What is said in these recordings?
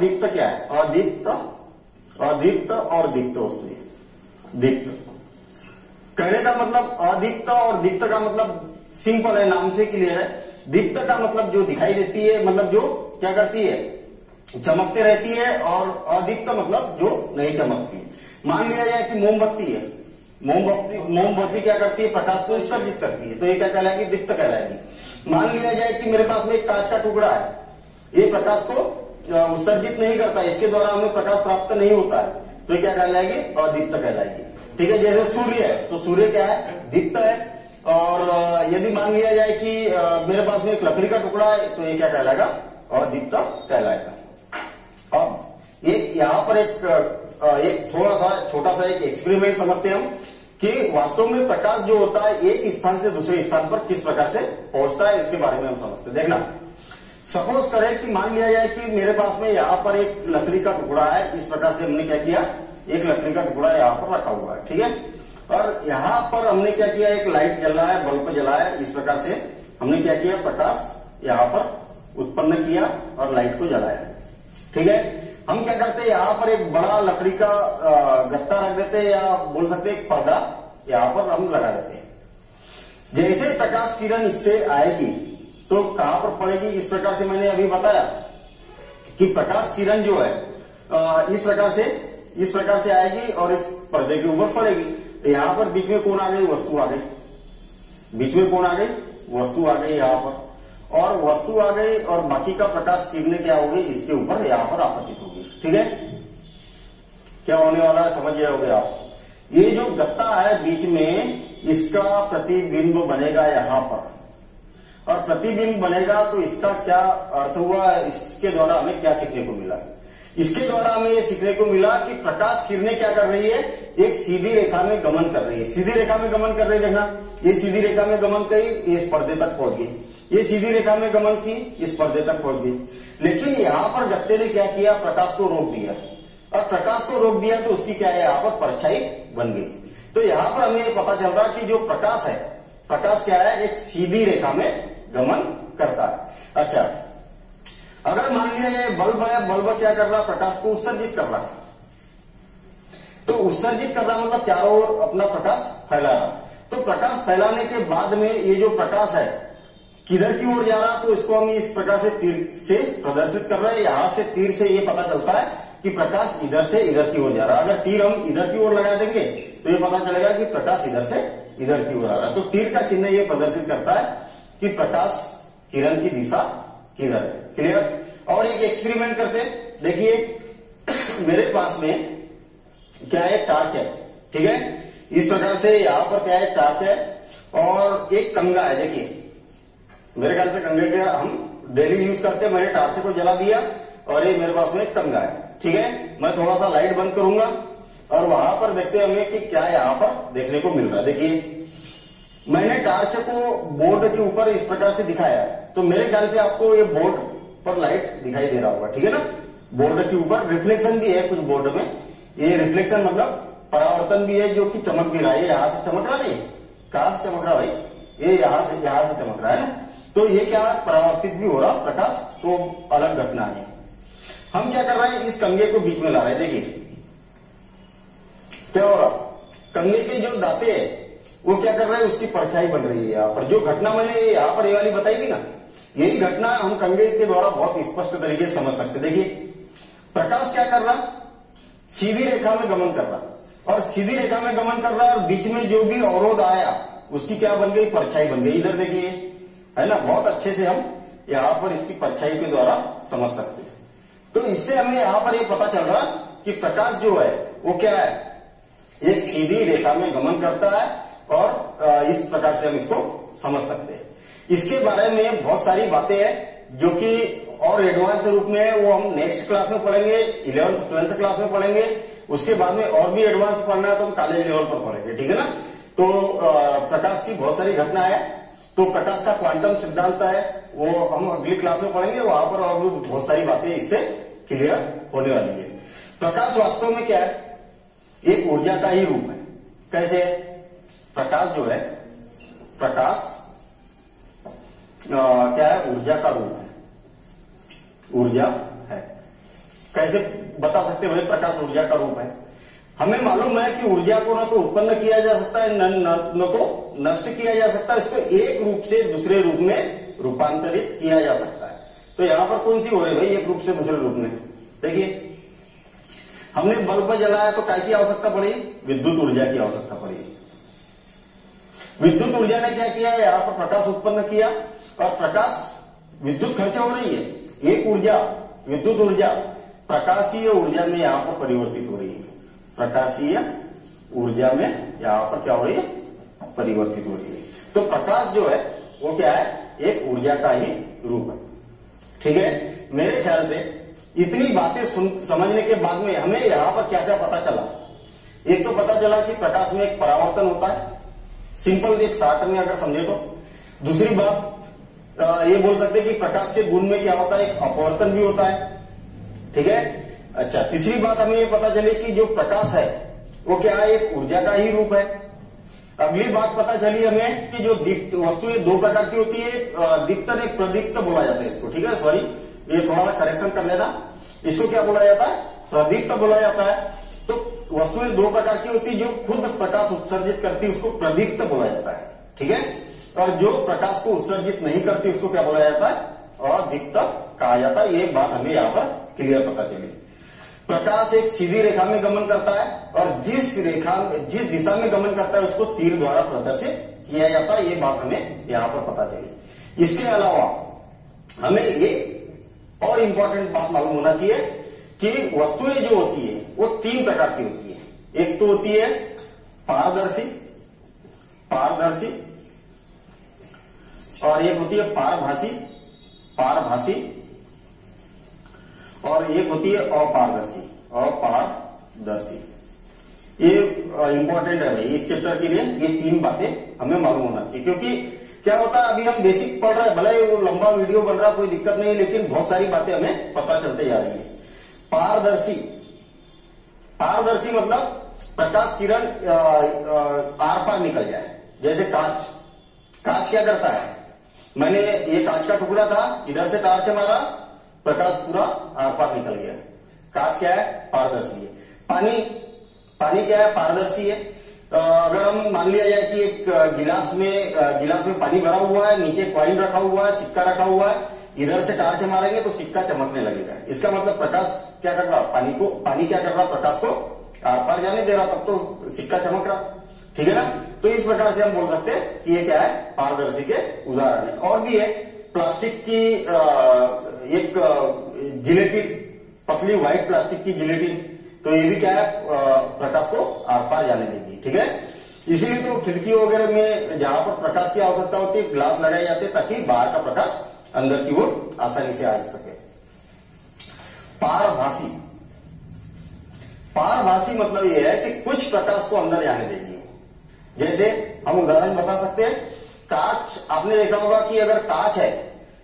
दीप्त क्या है? अदीप्त, अदीप्त और दीप्त वस्तु, दीप्त। कहने का मतलब अदीप्त और दीप्त का मतलब सिंपल है, नाम से क्लियर है। दीप्त का मतलब जो दिखाई देती है, मतलब जो क्या करती है, चमकते रहती है, और अदीप्त मतलब जो नहीं चमकती है। मान लिया जाए कि मोमबत्ती है, मोमबत्ती क्या करती है? प्रकाश को उत्सर्जित करती है, तो ये क्या कहलाएगी? दीप्त कहलाएगी। मान लिया जाए कि मेरे पास में एक कांच का टुकड़ा है, ये प्रकाश को उत्सर्जित नहीं करता, इसके द्वारा हमें प्रकाश प्राप्त नहीं होता है, तो ये क्या कहलाएगी? अदीप्त कहलाएगी। ठीक है, जैसे सूर्य है, तो सूर्य क्या है? दीप्त है। और यदि मान लिया जाए कि मेरे पास में एक लकड़ी का टुकड़ा है, तो ये क्या कहलाएगा? अदीप्त कहलाएगा। अब एक यहाँ पर एक थोड़ा सा छोटा सा एक एक्सपेरिमेंट समझते हैं हम कि वास्तव में प्रकाश जो होता है एक स्थान से दूसरे स्थान पर किस प्रकार से पहुंचता है, इसके बारे में हम समझते हैं। देखना, सपोज करें कि मान लिया जाए कि मेरे पास में यहाँ पर एक लकड़ी का टुकड़ा है, इस प्रकार से हमने क्या किया, एक लकड़ी का टुकड़ा यहाँ पर रखा हुआ है। ठीक है, और यहाँ पर हमने क्या किया, एक लाइट जल रहा है, बल्ब जला है, इस प्रकार से हमने क्या किया, प्रकाश यहाँ पर उत्पन्न किया और लाइट को जलाया। ठीक है, हम क्या करते हैं, यहाँ पर एक बड़ा लकड़ी का गत्ता रख देते हैं, या बोल सकते हैं एक पर्दा यहाँ पर हम लगा देते हैं। जैसे प्रकाश किरण इससे आएगी तो कहां पर पड़ेगी? इस प्रकार से मैंने अभी बताया कि प्रकाश किरण जो है इस प्रकार से आएगी और इस पर्दे के ऊपर पड़ेगी। तो यहां पर बीच में कौन आ गई? वस्तु आ गई। बीच में कौन आ गई? वस्तु आ गई यहाँ पर, और वस्तु आ गई, और बाकी का प्रकाश किरणें क्या होगी? इसके ऊपर यहाँ पर आपतित होगी। ठीक है, क्या होने वाला है समझ गए होगे आप। ये जो गत्ता है बीच में, इसका प्रतिबिंब बनेगा यहाँ पर, और प्रतिबिंब बनेगा तो इसका क्या अर्थ हुआ? इसके द्वारा हमें क्या सीखने को मिला? इसके द्वारा हमें ये सीखने को मिला कि प्रकाश किरणें क्या कर रही है? एक सीधी रेखा में गमन कर रही है। सीधी रेखा में गमन कर रही है, देखना, ये सीधी रेखा में गमन की, इस पर्दे तक पहुंच गई। ये सीधी रेखा में गमन की, इस पर्दे तक पहुंच गई। लेकिन यहाँ पर गत्ते ने क्या किया? प्रकाश को रोक दिया, और प्रकाश को रोक दिया तो उसकी क्या है? यहाँ पर परछाई बन गई। तो यहाँ पर हमें ये पता चल रहा कि जो प्रकाश है, प्रकाश क्या है? एक सीधी रेखा में गमन करता है। अच्छा, अगर मान लिया ये बल्ब है, बल्ब क्या कर रहा? प्रकाश को उत्सर्जित कर रहा। तो उत्सर्जित कर रहा मतलब चारों ओर अपना प्रकाश फैला रहा। तो प्रकाश फैलाने के बाद में ये जो प्रकाश है किधर की ओर जा रहा? तो इसको हम इस प्रकार से तीर से प्रदर्शित कर रहे हैं। यहां से तीर से ये पता चलता है कि प्रकाश इधर से इधर की ओर जा रहा है। अगर तीर हम इधर की ओर लगा देंगे तो ये पता चलेगा कि प्रकाश इधर से इधर की ओर आ रहा है। तो तीर का चिन्ह ये प्रदर्शित करता है कि प्रकाश किरण की दिशा किधर है। क्लियर? और एक एक्सपेरिमेंट करते हैं। देखिए मेरे पास में क्या है? टार्च है। ठीक है, इस प्रकार से यहां पर क्या है? टार्च है, और एक कंगा है। देखिए मेरे ख्याल से कंगे के हम डेली यूज करते हैं। मैंने टार्च को जला दिया और ये मेरे पास में एक कंगा है। ठीक है, मैं थोड़ा सा लाइट बंद करूंगा और वहां पर देखते हैं हमें कि क्या यहाँ पर देखने को मिल रहा है। देखिए मैंने टार्च को बोर्ड के ऊपर इस प्रकार से दिखाया, तो मेरे ख्याल से आपको ये बोर्ड पर लाइट दिखाई दे रहा होगा। ठीक है ना, बोर्ड के ऊपर रिफ्लेक्शन भी है कुछ बोर्ड में। ये रिफ्लेक्शन मतलब परावर्तन भी है, जो कि चमक भी रहा है। यहाँ से चमक रहा नहीं, कहां से चमक रहा भाई? ये यहाँ से चमक रहा है ना। तो ये क्या परावर्तित भी हो रहा प्रकाश, तो अलग घटना है। हम क्या कर रहे हैं? इस कंगे को बीच में ला रहे हैं। देखिए क्या हो रहा, कंगे के जो दांते हैं वो क्या कर रहे हैं? उसकी परछाई बन रही है। यहाँ पर जो घटना मैंने यहाँ पर ये वाली बताई थी ना, यही घटना हम कंगे के द्वारा बहुत स्पष्ट तरीके से समझ सकते। देखिए प्रकाश क्या कर रहा? सीधी रेखा में गमन कर रहा, और सीधी रेखा में गमन कर रहा, और बीच में जो भी अवरोध आया उसकी क्या बन गई? परछाई बन गई। इधर देखिए, है ना, बहुत अच्छे से हम यहाँ पर इसकी परछाई के द्वारा समझ सकते हैं। तो इससे हमें यहाँ पर ये पता चल रहा कि प्रकाश जो है वो क्या है? एक सीधी रेखा में गमन करता है, और इस प्रकार से हम इसको समझ सकते हैं। इसके बारे में बहुत सारी बातें हैं जो कि और एडवांस रूप में है, वो हम नेक्स्ट क्लास में पढ़ेंगे, 11th 12th क्लास में पढ़ेंगे। उसके बाद में और भी एडवांस पढ़ना है तो हम कॉलेज लेवल पर पढ़ेंगे। ठीक है ना। तो प्रकाश की बहुत सारी घटना है, तो प्रकाश का क्वांटम सिद्धांत है, वो हम अगली क्लास में पढ़ेंगे। वहां पर और भी बहुत सारी बातें इससे क्लियर होने वाली है। प्रकाश वास्तव में क्या है? एक ऊर्जा का ही रूप है। कैसे? प्रकाश जो है, प्रकाश क्या है? ऊर्जा का रूप है, ऊर्जा है। कैसे बता सकते हैं? वही प्रकाश ऊर्जा का रूप है। हमें मालूम है कि ऊर्जा को न तो उत्पन्न किया जा सकता है न तो नष्ट किया जा सकता है, इसको एक रूप से दूसरे रूप में रूपांतरित किया जा सकता है। तो यहां पर कौन सी हो रही है भाई? एक रूप से दूसरे रूप में। देखिए, हमने बल्ब जलाया तो क्या की आवश्यकता पड़ी? विद्युत ऊर्जा की आवश्यकता पड़ी। विद्युत ऊर्जा ने क्या किया? यहां पर प्रकाश उत्पन्न किया, और प्रकाश विद्युत खर्च हो रही है। एक ऊर्जा, विद्युत ऊर्जा प्रकाशीय ऊर्जा में यहां पर परिवर्तित हो रही है। प्रकाशीय ऊर्जा में यहां पर क्या हो रही है? परिवर्तित हो रही है। तो प्रकाश जो है वो क्या है? एक ऊर्जा का ही रूप है। ठीक है, मेरे ख्याल से इतनी बातें समझने के बाद में हमें यहां पर क्या क्या पता चला? एक तो पता चला कि प्रकाश में एक परावर्तन होता है, सिंपल एक शॉर्ट में अगर समझे तो। दूसरी बात ये बोल सकते हैं कि प्रकाश के गुण में क्या होता है? एक अपवर्तन भी होता है। ठीक है। अच्छा, तीसरी बात हमें ये पता चली कि जो प्रकाश है वो क्या है? एक ऊर्जा का ही रूप है। अगली बात पता चली हमें कि जो दीप्त वस्तुएं दो प्रकार की होती है, दीप्त और एक प्रदीप्त बोला जाता है इसको। ठीक है, सॉरी, ये थोड़ा सा करेक्शन कर लेना। इसको क्या बोला जाता है? प्रदीप्त बोला जाता है। तो वस्तुएं दो प्रकार की होती है, जो खुद प्रकाश उत्सर्जित करती है उसको प्रदीप्त बोला जाता है। ठीक है, और जो प्रकाश को उत्सर्जित नहीं करती उसको क्या बोला जाता है? अदीप्त कहा जाता है। ये बात हमें यहाँ पर क्लियर पता चली। प्रकाश एक सीधी रेखा में गमन करता है, और जिस दिशा में गमन करता है उसको तीर द्वारा प्रदर्शित किया जाता है। ये बात हमें यहाँ पर पता चली। इसके अलावा हमें ये और इंपॉर्टेंट बात मालूम होना चाहिए कि वस्तुएं जो होती है वो तीन प्रकार की होती है। एक तो होती है पारदर्शी, और एक होती है पारभासी, और एक होती है अपारदर्शी। ये इंपॉर्टेंट है भाई इस चैप्टर के लिए। ये तीन बातें हमें मालूम होना चाहिए, क्योंकि क्या होता है अभी हम बेसिक पढ़ रहे हैं, भले वो लंबा वीडियो बन रहा कोई दिक्कत नहीं, लेकिन बहुत सारी बातें हमें पता चलते जा रही है। पारदर्शी मतलब प्रकाश किरण आर पार निकल जाए। जैसे कांच क्या करता है? मैंने ये कांच का टुकड़ा था, इधर से टार्च मारा, प्रकाश पूरा आर पार निकल गया। कांच क्या है? पारदर्शी है। पानी क्या है? पारदर्शी है। अगर हम मान लिया जाए कि एक गिलास में पानी भरा हुआ है, नीचे कॉइन रखा हुआ है, सिक्का रखा हुआ है, इधर से टार्च मारेंगे तो सिक्का चमकने लगेगा। इसका मतलब प्रकाश क्या कर रहा? पानी क्या कर रहा? प्रकाश को आर पार जाने दे रहा, तब तो सिक्का चमक रहा। ठीक है ना? तो इस प्रकार से हम बोल सकते हैं कि ये क्या है? पारदर्शी के उदाहरण है। और भी है, प्लास्टिक की एक जिलेटिन, पतली व्हाइट प्लास्टिक की जिलेटिन, तो ये भी क्या है? प्रकाश को आर पार जाने देगी। ठीक है, इसीलिए तो खिड़की वगैरह में जहां पर प्रकाश की आवश्यकता होती है ग्लास लगाए जाते हैं, ताकि बाहर का प्रकाश अंदर की ओर आसानी से आ सके। पारभासी मतलब यह है कि कुछ प्रकाश को अंदर जाने देगी। जैसे हम उदाहरण बता सकते हैं, कांच, आपने देखा होगा कि अगर कांच है,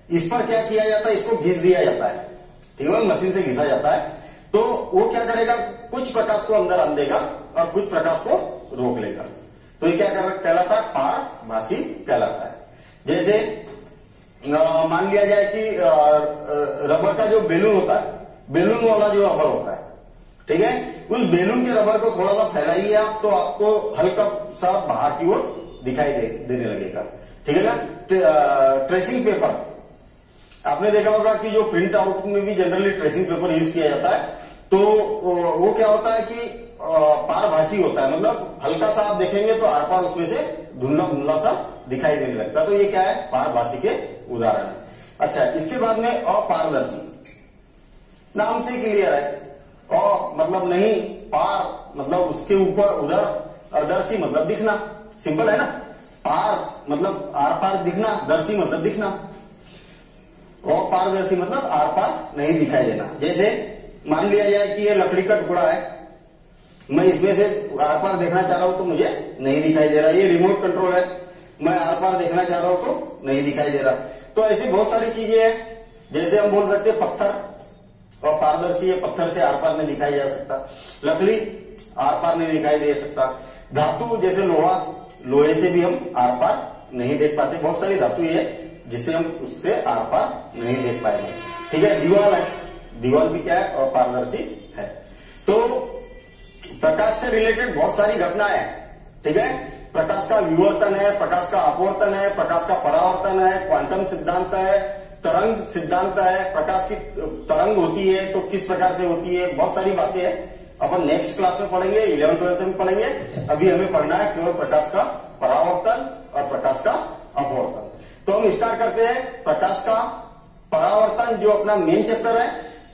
इस पर क्या किया जाता है? इसको घिस दिया जाता है। ठीक है, मशीन से घिसा जाता है, तो वो क्या करेगा? कुछ प्रकाश को अंदर आने देगा और कुछ प्रकाश को रोक लेगा। तो ये क्या कहलाता है? पारभासी कहलाता है। जैसे मान लिया जाए कि रबर का जो बेलून होता है, बेलून वाला जो रबर होता है, ठीक है, उस बेलून के रबर को थोड़ा सा फैलाइए आप, तो आपको हल्का सा बाहर की ओर दिखाई देने लगेगा। ठीक है ना? ट्रेसिंग पेपर, आपने देखा होगा कि जो प्रिंट आउट में भी जनरली ट्रेसिंग पेपर यूज किया जाता है, तो वो क्या होता है कि पारभासी होता है। मतलब हल्का सा आप देखेंगे तो आर पार उसमें से धुंधला सा दिखाई देने लगता है। तो ये क्या है? पारभासी के उदाहरण है। अच्छा, इसके बाद में अपारदर्शी, नाम से क्लियर है। मतलब नहीं, पार मतलब उसके ऊपर, उधर, और दर्शी मतलब दिखना। सिंपल है ना? पार मतलब आर पार दिखना, दर्शी मतलब दिखना, और पारदर्शी मतलब आर पार नहीं दिखाई देना। जैसे मान लिया जाए कि ये लकड़ी का टुकड़ा है, मैं इसमें से आर पार देखना चाह रहा हूं तो मुझे नहीं दिखाई दे रहा। ये रिमोट कंट्रोल है, मैं आर पार देखना चाह रहा हूं तो नहीं दिखाई दे रहा। तो ऐसी बहुत सारी चीजें हैं। जैसे हम बोल सकते हैं पत्थर, और पारदर्शी है, पत्थर से आर पार नहीं दिखाई जा सकता। लकड़ी आर पार नहीं दिखाई दे सकता। धातु जैसे लोहा, लोहे से भी हम आर पार नहीं देख पाते। बहुत सारी धातु है जिससे हम उससे आर पार नहीं देख पाएंगे। ठीक है, दीवार है, दीवार भी क्या है, अपारदर्शी है। तो प्रकाश से रिलेटेड बहुत सारी घटनाएं हैं, ठीक है। प्रकाश का विवर्तन है, प्रकाश का अपवर्तन है, प्रकाश का परावर्तन है, क्वांटम सिद्धांत है, तरंग सिद्धांत है, प्रकाश की तरंग होती है तो किस प्रकार से होती है, बहुत सारी बातें हैं। अपन नेक्स्ट क्लास में पढ़ेंगे, 11th-12th में पढ़ेंगे। अभी हमें पढ़ना है केवल प्रकाश का परावर्तन और प्रकाश का अपवर्तन। तो हम स्टार्ट करते हैं प्रकाश का परावर्तन, जो अपना मेन चैप्टर है,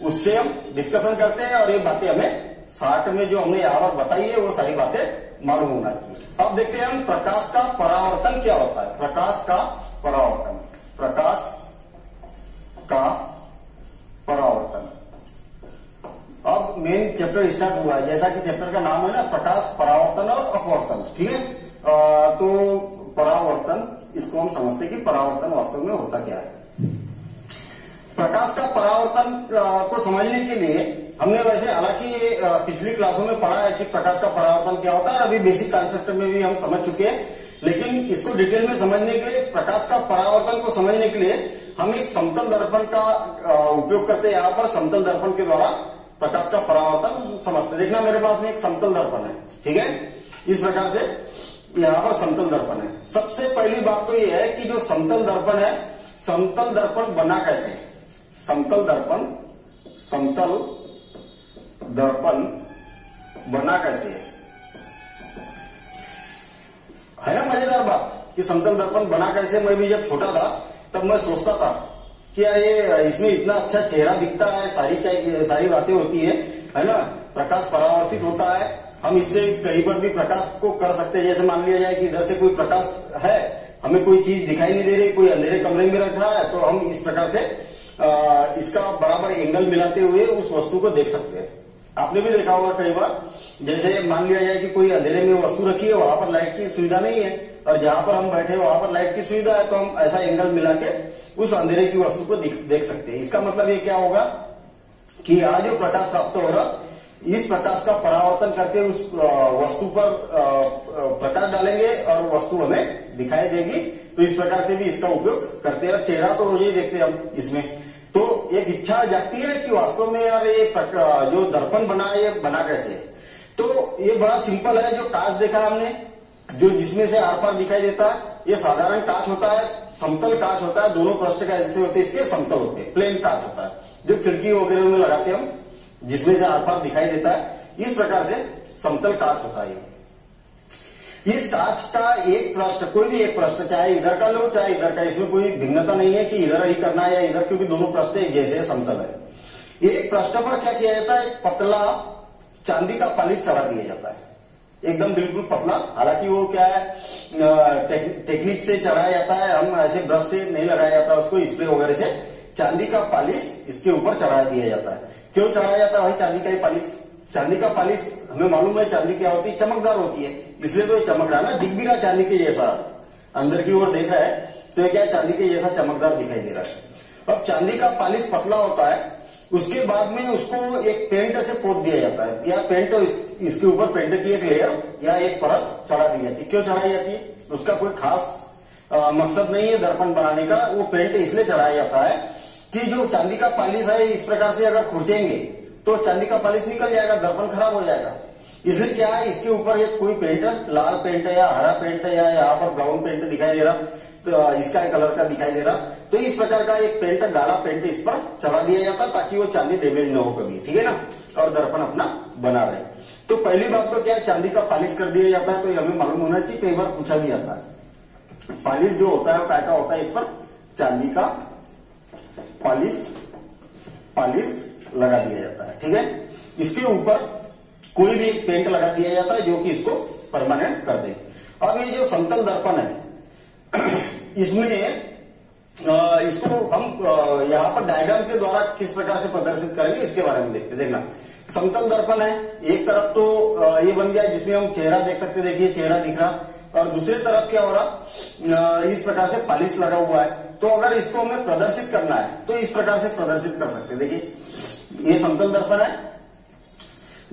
उससे हम डिस्कशन करते हैं और ये बातें हमें शार्ट में जो हमने यहाँ पर बताई है वो सारी बातें मालूम होना चाहिए। अब देखते हैं हम प्रकाश का परावर्तन क्या होता है। प्रकाश का परावर्तन, प्रकाश का परावर्तन। अब मेन चैप्टर स्टार्ट हुआ है, जैसा कि चैप्टर का नाम है ना, प्रकाश परावर्तन और अपवर्तन, ठीक है। तो परावर्तन, इसको हम समझते हैं कि परावर्तन वास्तव में होता क्या है। प्रकाश का परावर्तन को समझने के लिए हमने वैसे हालांकि पिछली क्लासों में पढ़ा है कि प्रकाश का परावर्तन क्या होता है, अभी बेसिक कॉन्सेप्ट में भी हम समझ चुके हैं। लेकिन इसको डिटेल में समझने के लिए, प्रकाश का परावर्तन को समझने के लिए हम एक समतल दर्पण का उपयोग करते हैं। यहाँ पर समतल दर्पण के द्वारा प्रकाश का परावर्तन समझते। देखना मेरे पास में एक समतल दर्पण है, ठीक है। इस प्रकार से यहाँ पर समतल दर्पण है। सबसे पहली बात तो यह है कि जो समतल दर्पण है, समतल दर्पण बना कैसे है। समतल दर्पण, समतल दर्पण बना कैसे है ना। मजेदार बात कि समतल दर्पण बना कैसे। मैं भी जब छोटा था तब मैं सोचता था कि यार ये इसमें इतना अच्छा चेहरा दिखता है, सारी बातें होती है ना। प्रकाश परावर्तित होता है, हम इससे कहीं पर भी प्रकाश को कर सकते हैं। जैसे मान लिया जाए कि इधर से कोई प्रकाश है, हमें कोई चीज दिखाई नहीं दे रही, कोई अंधेरे कमरे में रखा है, तो हम इस प्रकार से इसका बराबर एंगल मिलाते हुए उस वस्तु को देख सकते हैं। आपने भी देखा होगा कई बार, जैसे मान लिया जाए कि कोई अंधेरे में वस्तु रखी है, वहां पर लाइट की सुविधा नहीं है और जहां पर हम बैठे वहां पर लाइट की सुविधा है, तो हम ऐसा एंगल मिला के उस अंधेरे की वस्तु को देख सकते हैं। इसका मतलब ये क्या होगा कि यहाँ जो प्रकाश प्राप्त हो रहा, इस प्रकाश का परावर्तन करके उस वस्तु पर प्रकाश डालेंगे और वस्तु हमें दिखाई देगी। तो इस प्रकार से भी इसका उपयोग करते हैं। और चेहरा तो रोज ही देखते हैं हम इसमें। तो एक इच्छा जागती है कि वास्तव में यार ये जो दर्पण बना है, ये बना कैसे है। तो ये बड़ा सिंपल है। जो कांच देखा हमने, जो जिसमें से आर पार दिखाई देता है, ये साधारण कांच होता है, समतल कांच होता है। दोनों पृष्ठ का ऐसे होते हैं, इसके समतल होते हैं, प्लेन कांच होता है, जो खिड़की वगैरह में लगाते हैं हम, जिसमें से आर पार दिखाई देता है। इस प्रकार से समतल कांच होता है। इस कांच का एक पृष्ठ, कोई भी एक पृष्ठ, चाहे इधर का लो चाहे इधर का, इसमें कोई भिन्नता नहीं है कि इधर ही करना है या इधर, क्योंकि दोनों पृष्ठ एक जैसे समतल है। एक पृष्ठ पर क्या किया जाता है, एक पतला चांदी का पॉलिश चढ़ा दिया जाता है, एकदम बिल्कुल पतला। हालांकि वो क्या है, टेक्निक से चढ़ाया जाता है, हम ऐसे ब्रश से नहीं लगाया जाता उसको, स्प्रे वगैरह से चांदी का पॉलिश इसके ऊपर चढ़ा दिया जाता है। क्यों चढ़ाया जाता है भाई चांदी का ही पॉलिश? चांदी का पॉलिश हमें मालूम है चांदी क्या होती है, चमकदार होती है, इसलिए तो ये चमक रहा है ना, दिख भी रहा चांदी के जैसा, अंदर की ओर देख रहा है तो ये क्या चांदी के जैसा चमकदार दिखाई दे रहा है। अब चांदी का पॉलिश पतला होता है, उसके बाद में उसको एक पेंट से पोत दिया जाता है, या पेंट इसके ऊपर पेंट की एक लेयर या एक परत चढ़ा दी जाती है। क्यों चढ़ाई जाती है? उसका कोई खास मकसद नहीं है दर्पण बनाने का, वो पेंट इसलिए चढ़ाया जाता है कि जो चांदी का पॉलिश है इस प्रकार से अगर खुरचेंगे तो चांदी का पॉलिश निकल जाएगा, दर्पण खराब हो जाएगा। इसलिए क्या है, इसके ऊपर एक कोई पेंट, लाल पेंट है या हरा पेंट है या यहाँ पर ब्राउन पेंट दिखाई दे रहा, तो स्काई कलर का दिखाई दे रहा, तो इस प्रकार का एक पेंट, गाढ़ा पेंट इस पर चढ़ा दिया जाता ताकि वो चांदी डैमेज न हो कभी, ठीक है ना, और दर्पण अपना बना रहे। तो पहली बात तो क्या है, चांदी का पॉलिश कर दिया जाता है। तो ये हमें मालूम होना चाहिए, कई बार पूछा भी जाता है पॉलिश जो होता है वो क्या का होता है, इस पर चांदी का पॉलिश लगा दिया जाता है, ठीक है। इसके ऊपर कोई भी एक पेंट लगा दिया जाता है जो कि इसको परमानेंट कर दे। अब ये जो समतल दर्पण है इसमें इसको हम यहाँ पर डायग्राम के द्वारा किस प्रकार से प्रदर्शित करेंगे इसके बारे में देखते। देखना, समतल दर्पण है, एक तरफ तो ये बन गया जिसमें हम चेहरा देख सकते, देखिए चेहरा दिख रहा, और दूसरी तरफ क्या हो रहा, इस प्रकार से पॉलिश लगा हुआ है। तो अगर इसको हमें प्रदर्शित करना है तो इस प्रकार से प्रदर्शित कर सकते। देखिए ये समतल दर्पण है,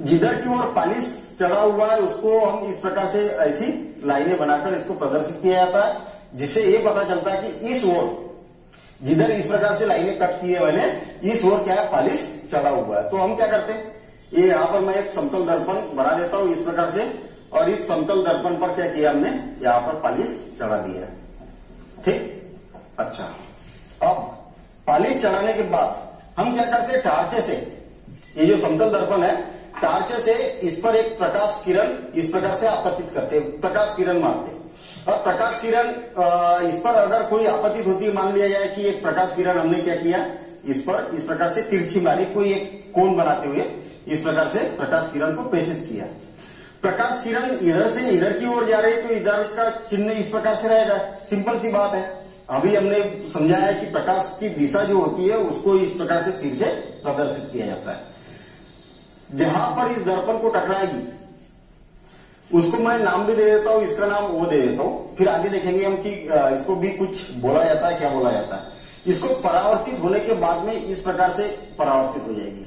जिधर की ओर पॉलिश चढ़ा हुआ है उसको हम इस प्रकार से ऐसी लाइनें बनाकर इसको प्रदर्शित किया जाता है, जिससे ये पता चलता है कि इस ओर, जिधर इस प्रकार से लाइनें कट की है मैंने, इस ओर क्या है, पॉलिश चढ़ा हुआ है। तो हम क्या करते हैं, ये यहाँ पर मैं एक समतल दर्पण बना देता हूं इस प्रकार से, और इस समतल दर्पण पर क्या किया हमने, यहाँ पर पॉलिश चढ़ा दिया है। ठीक, अच्छा, अब पॉलिश चढ़ाने के बाद हम क्या करते हैं, टार्चे से, ये जो समतल दर्पण है, टार्चे से इस पर एक प्रकाश किरण इस प्रकार से आपतित करते हैं, प्रकाश किरण मारते हैं। और प्रकाश किरण इस पर अगर कोई आपतित होती है, मान लिया जाए कि एक प्रकाश किरण हमने क्या किया, इस पर इस प्रकार से तिरछी मारी, कोई एक कोण बनाते हुए इस प्रकार से प्रकाश किरण को प्रेषित किया। प्रकाश किरण इधर से इधर की ओर जा रही है, तो इधर का चिन्ह इस प्रकार से रहेगा। सिंपल सी बात है। अभी हमने समझाया कि प्रकाश की दिशा जो होती है उसको इस प्रकार से तीर से प्रदर्शित किया जाता है। जहां पर इस दर्पण को टकराएगी उसको मैं नाम भी दे देता हूं, इसका नाम वो दे देता हूं, फिर आगे देखेंगे हम कि इसको भी कुछ बोला जाता है, क्या बोला जाता है। इसको परावर्तित होने के बाद में इस प्रकार से परावर्तित हो जाएगी,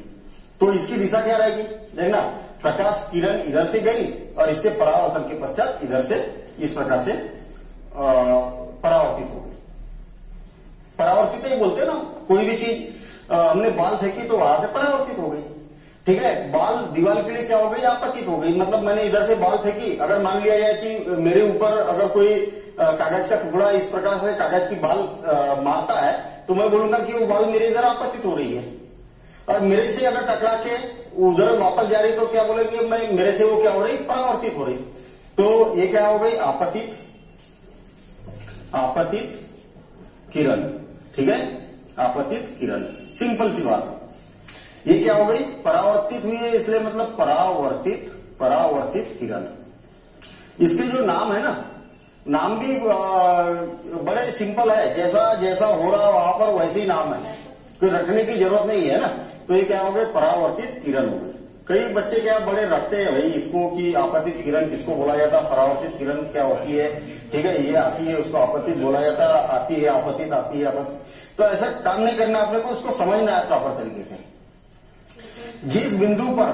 तो इसकी दिशा क्या रहेगी, देखना, प्रकाश किरण इधर से गई और इससे परावर्तन के पश्चात इधर से इस प्रकार से परावर्तित हो गई। परावर्तित ही बोलते हैं ना, कोई भी चीज हमने बाल फेंकी तो वहां से परावर्तित हो गई। ठीक है, बाल दीवार के लिए क्या हो गई, आपतित हो गई। मतलब मैंने इधर से बाल फेंकी, अगर मान लिया जाए कि मेरे ऊपर अगर कोई कागज का टुकड़ा इस प्रकार से कागज की बाल मारता है, तो मैं बोलूंगा कि वो बाल मेरे इधर आपतित हो रही है। और मेरे से अगर टकरा के उधर वापस जा रही तो क्या बोलेगी, मैं मेरे से वो क्या हो रही, परावर्तित हो रही। तो ये क्या हो गई, आपतित किरण। ठीक है, आपतित किरण, सिंपल सी बात है। ये क्या हो गई, परावर्तित हुई है, इसलिए मतलब परावर्तित किरण। इसके जो नाम है ना, नाम भी बड़े सिंपल है, जैसा जैसा हो रहा वहां पर वैसे ही नाम है, कोई रटने की जरूरत नहीं है ना। तो ये क्या हो गए, परावर्तित किरण हो गई। कई बच्चे क्या बड़े रटते हैं भाई इसको कि आपतित किरण किसको बोला जाता है, परावर्तित किरण क्या होती है। ठीक है, ये आती है उसको आपतित बोला जाता है, आती है आपतित, आती है आपतित। तो ऐसा काम नहीं करना अपने को, उसको समझना है प्रॉपर तरीके से। जिस बिंदु पर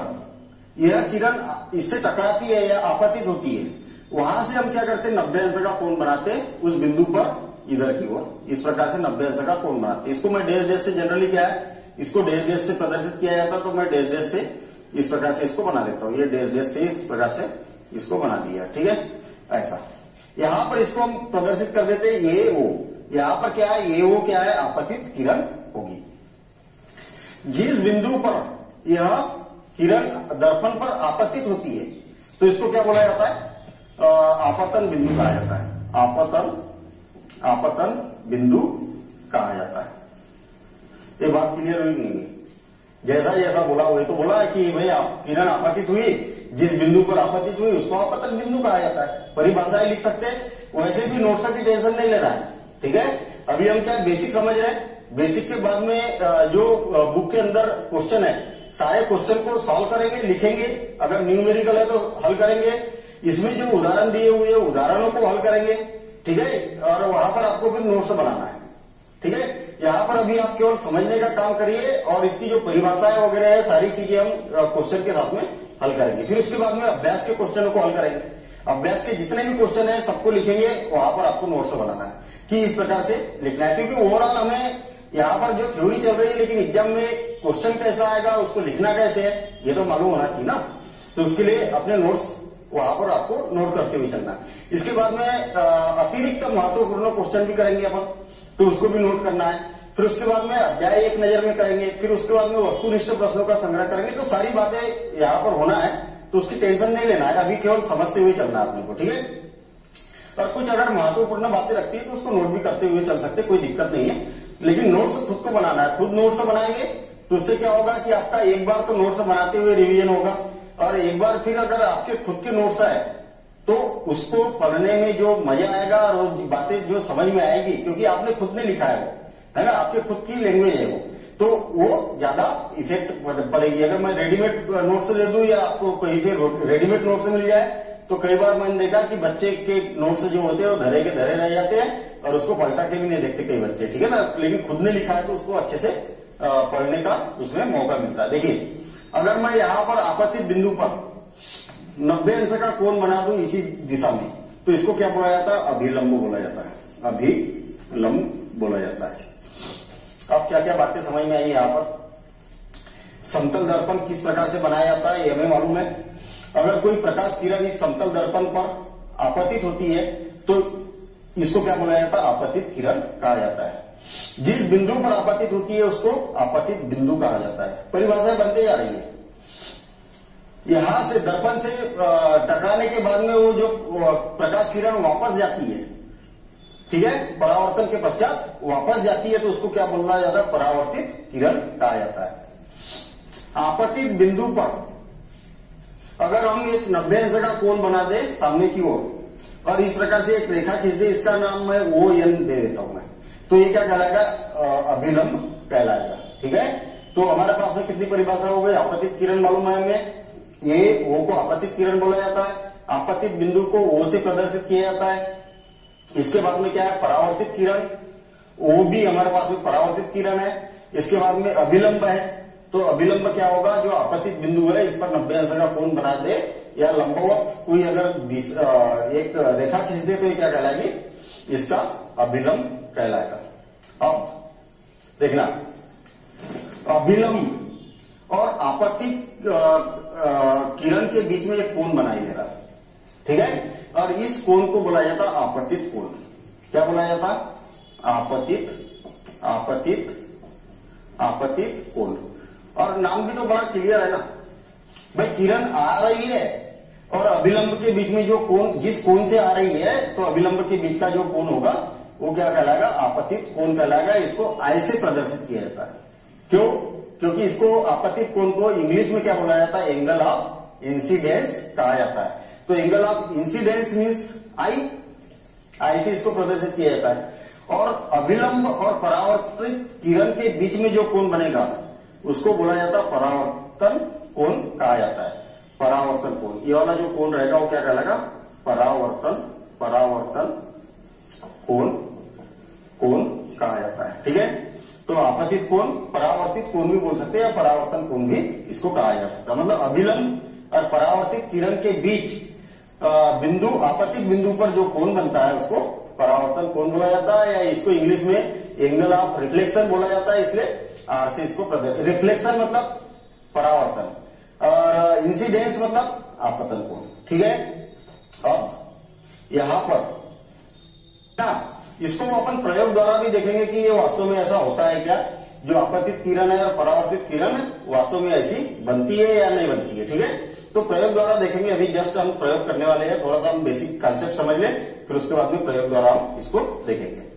यह किरण इससे टकराती है या आपतित होती है, वहां से हम क्या करते हैं, 90 अंश का कोण बनाते हैं उस बिंदु पर इधर की ओर, इस प्रकार से 90 अंश का कोण बनाते हैं। इसको मैं डैश डैश से, जनरली क्या है, इसको डैश डैश से प्रदर्शित किया जाता है, तो मैं डैश डैश से इस प्रकार से इसको बना देता हूं। ये डैश डैश से इस प्रकार से इसको बना दिया। ठीक है, ऐसा यहां पर इसको हम प्रदर्शित कर देते हैं, ये ओ। यहां पर क्या है, ये ओ क्या है, आपतित किरण होगी। जिस बिंदु पर यह किरण दर्पण पर आपतित होती है तो इसको क्या बोला जाता है, आपतन बिंदु कहा जाता है। आपतन बिंदु कहा जाता है। ये बात क्लियर हुई कि नहीं? जैसा जैसा बोला हुआ तो बोला है कि भाई किरण आपतित हुई, जिस बिंदु पर आपतित हुई उसको आपतन बिंदु कहा जाता है। परिभाषाएं लिख सकते हैं, वैसे भी नोट्स की टेंशन नहीं लेना है। ठीक है, अभी हम क्या बेसिक समझ रहे हैं, बेसिक के बाद में जो बुक के अंदर क्वेश्चन है, सारे क्वेश्चन को सॉल्व करेंगे, लिखेंगे, अगर न्यूमेरिकल है तो हल करेंगे, इसमें जो उदाहरण दिए हुए उदाहरणों को हल करेंगे। ठीक है, और वहां पर आपको फिर नोट्स बनाना है। ठीक है, यहाँ पर अभी आप केवल समझने का काम करिए, और इसकी जो परिभाषाएं वगैरह है सारी चीजें हम क्वेश्चन के साथ में हल करेंगे। फिर उसके बाद में अभ्यास के क्वेश्चनों को हल करेंगे। अभ्यास के जितने भी क्वेश्चन है सबको लिखेंगे, वहां पर आपको नोट्स बनाना है कि इस प्रकार से लिखना है, क्योंकि ओवरऑल हमें यहाँ पर जो थ्योरी चल रही है, लेकिन एग्जाम में क्वेश्चन कैसा आएगा, उसको लिखना कैसे है, ये तो मालूम होना चाहिए ना। तो उसके लिए अपने नोट्स वहां पर आपको नोट करते हुए चलना है। इसके बाद में अतिरिक्त महत्वपूर्ण क्वेश्चन भी करेंगे अपन, तो उसको भी नोट करना है। फिर उसके बाद में अध्याय एक नजर में करेंगे, फिर उसके बाद में वस्तुनिष्ठ प्रश्नों का संग्रह करेंगे। तो सारी बातें यहाँ पर होना है, तो उसकी टेंशन नहीं लेना है, अभी केवल समझते हुए चलना है अपने को। ठीक है, और कुछ अगर महत्वपूर्ण बातें रखती है तो उसको नोट भी करते हुए चल सकते, कोई दिक्कत नहीं है। लेकिन नोट्स खुद को बनाना है, खुद नोट्स बनाएंगे तो उससे क्या होगा कि आपका एक बार तो नोट्स बनाते हुए रिवीजन होगा, और एक बार फिर अगर आपके खुद के नोट्स है तो उसको पढ़ने में जो मजा आएगा और वो बातें जो समझ में आएगी, क्योंकि आपने खुद ने लिखा है वो, है ना, आपके खुद की लैंग्वेज है वो, तो वो ज्यादा इफेक्ट पड़ेगी। अगर मैं रेडीमेड नोट्स दे दूं या आपको कहीं से रेडीमेड नोट्स मिल जाए, तो कई बार मैंने देखा कि बच्चे के नोट्स जो होते हैं वो धरे के धरे रह जाते हैं, और उसको पलटा के भी नहीं देखते कई बच्चे। ठीक है ना, लेकिन खुद ने लिखा है तो उसको अच्छे से पढ़ने का उसमें मौका मिलता है। देखिए, अगर मैं यहाँ पर आपतित बिंदु पर 90 अंश का कोण बना दूं इसी दिशा में, तो इसको क्या बोला जाता है, अभिलंब बोला जाता है। अभिलंब बोला जाता है। अब क्या क्या बातें समझ में आई यहाँ पर, समतल दर्पण किस प्रकार से बनाया जाता है ये हमें मालूम है। अगर कोई प्रकाश किरण इस समतल दर्पण पर आपतित होती है तो इसको क्या बोला जाता है? आपतित किरण कहा जाता है। जिस बिंदु पर आपतित होती है उसको आपतित बिंदु कहा जाता है। परिभाषा बनते जा रही है। यहां से दर्पण से टकराने के बाद में वो जो प्रकाश किरण वापस जाती है, ठीक है, परावर्तन के पश्चात वापस जाती है तो उसको क्या बोला जाता है? परावर्तित किरण कहा जाता है। आपतित बिंदु पर अगर हम एक 90 अंश का कोण बना दे सामने की ओर और इस प्रकार से एक रेखा खींच दे, इसका नाम मैं ON दे देता हूं मैं, तो ये क्या कहलाएगा? अभिलंब कहलाएगा। ठीक है, तो हमारे पास में कितनी परिभाषा हो गई? आपतित किरण मालूम है हमें, ये O को आपतित किरण बोला जाता है। आपतित बिंदु को O से प्रदर्शित किया जाता है। इसके बाद में क्या है? परावर्तित किरण, O भी हमारे पास में परावर्तित किरण है। इसके बाद में अभिलंब है, तो अभिलंब क्या होगा? जो आपतित बिंदु है इस पर 90 अंश का कोण बना दे या लंबवत कोई अगर एक रेखा खींच दे तो ये क्या कहलाएगी? इसका अभिलंब कहलाएगा। अब देखना, अभिलंब और आपतित किरण के बीच में एक कोण बनाई दे रहा है, ठीक है, और इस कोण को बोला जाता है आपतित कोण। क्या बोला जाता? आपतित आपतित आपतित कोण। और नाम भी तो बड़ा क्लियर है ना भाई, किरण आ रही है और अभिलंब के बीच में जो कोण, जिस कोण से आ रही है तो अभिलंब के बीच का जो कोण होगा वो क्या कहलाएगा? आपतित कोण कहलाएगा। इसको I से प्रदर्शित किया जाता है। क्यों? क्योंकि इसको आपतित कोण को इंग्लिश में क्या बोला जाता है? एंगल ऑफ इंसिडेंस कहा जाता है। तो angle of incidence means I से इसको प्रदर्शित किया जाता है। और अभिलंब और परावर्तित किरण के बीच में जो कोण बनेगा उसको बोला जाता है परावर्तन कोण कहा जाता है। परावर्तन कोण, ये वाला जो कोण रहेगा वो क्या कहलाएगा? परावर्तन कोण कहा जाता है। ठीक है, तो आपतित कोण, परावर्तित कोण भी बोल सकते हैं या परावर्तन कोण भी इसको कहा जा सकता है। मतलब अभिलंब और परावर्तित किरण के बीच बिंदु, आपतित बिंदु पर जो कोण बनता है उसको परावर्तन कोण बोला जाता है, या इसको इंग्लिश में एंगल ऑफ रिफ्लेक्शन बोला जाता है। इसलिए R से इसको प्रदर्शित, रिफ्लेक्शन मतलब परावर्तन और इंसिडेंस मतलब आपतन कोण। ठीक है, अब यहां पर ना इसको अपन प्रयोग द्वारा भी देखेंगे कि ये वास्तव में ऐसा होता है क्या, जो आपतित किरण है और परावर्तित किरण वास्तव में ऐसी बनती है या नहीं बनती है। ठीक है, तो प्रयोग द्वारा देखेंगे। अभी जस्ट हम प्रयोग करने वाले हैं, थोड़ा सा हम बेसिक कॉन्सेप्ट समझ लें, फिर उसके बाद में प्रयोग द्वारा हम इसको देखेंगे।